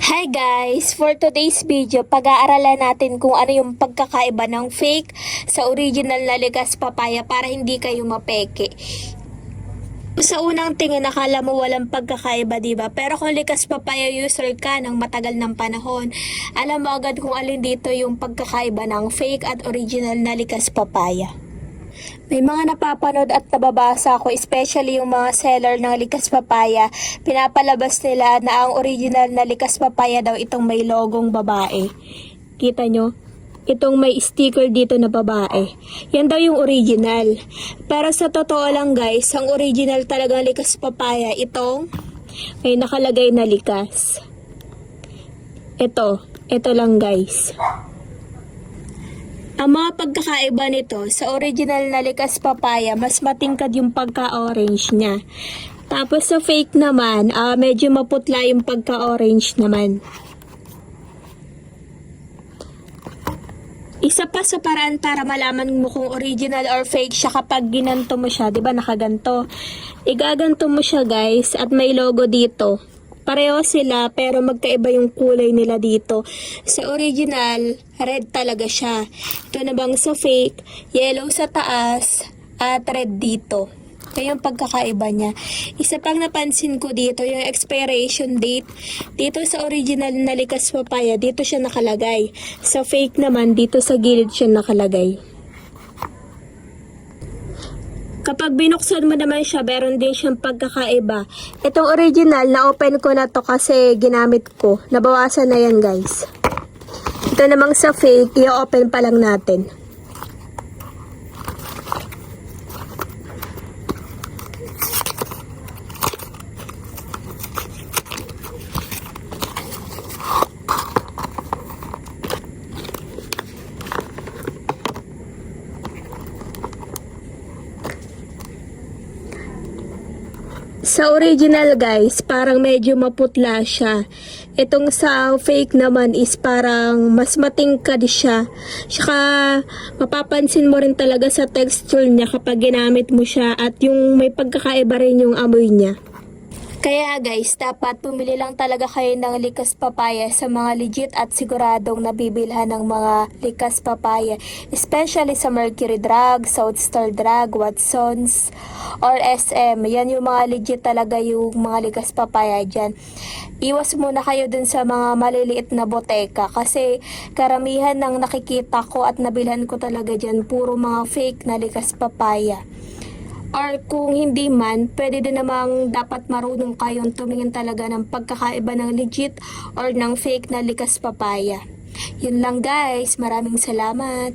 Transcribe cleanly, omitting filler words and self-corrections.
Hi guys! For today's video, pag-aaralan natin kung ano yung pagkakaiba ng fake sa original na ligas papaya para hindi kayo mapeke. Sa unang tingin, nakala mo walang pagkakaiba, diba? Pero kung likas papaya user ka ng matagal ng panahon, alam mo agad kung alin dito yung pagkakaiba ng fake at original na likas papaya. May mga napapanood at nababasa ako, especially yung mga seller ng likas papaya, pinapalabas nila na ang original na likas papaya daw itong may logong babae. Kita nyo? Itong may sticker dito na babae. Yan daw yung original. Pero sa totoo lang guys, ang original talagang likas papaya, itong may nakalagay na likas. Ito lang guys. Ang mga pagkakaiba nito, sa original na likas papaya, mas matingkad yung pagka-orange niya. Tapos sa fake naman, medyo maputla yung pagka-orange naman. Isa pa sa paraan para malaman mo kung original or fake siya kapag ginanto mo siya, 'di ba nakaganto? Igaganto mo siya guys at may logo dito. Pareho sila pero magkaiba yung kulay nila dito. Sa original, red talaga siya. Ito namang sa fake, yellow sa taas at red dito. Kaya yung pagkakaiba niya. Isa pang napansin ko dito, yung expiration date. Dito sa original na likas papaya, dito siya nakalagay. Sa fake naman, dito sa gilid siya nakalagay. Kapag binuksan mo naman siya, meron din siyang pagkakaiba. Itong original, na-open ko na to kasi ginamit ko. Nabawasan na yan guys. Ito namang sa fake, i-open pa lang natin. Sa original guys, parang medyo maputla siya. Itong sa fake naman is parang mas matingkad siya. Tsaka mapapansin mo rin talaga sa texture niya kapag ginamit mo siya at yung may pagkakaiba rin yung amoy niya. Kaya guys, dapat pumili lang talaga kayo ng likas papaya sa mga legit at siguradong nabibilhan ng mga likas papaya. Especially sa Mercury Drug, Southstar Drug, Watsons, or SM. Yan yung mga legit talaga yung mga likas papaya dyan. Iwas muna kayo dun sa mga maliliit na boteka kasi karamihan ng nakikita ko at nabilhan ko talaga dyan puro mga fake na likas papaya. Or kung hindi man, pwede din namang dapat marunong kayong tumingin talaga ng pagkakaiba ng legit or ng fake na likas papaya. Yun lang guys, maraming salamat.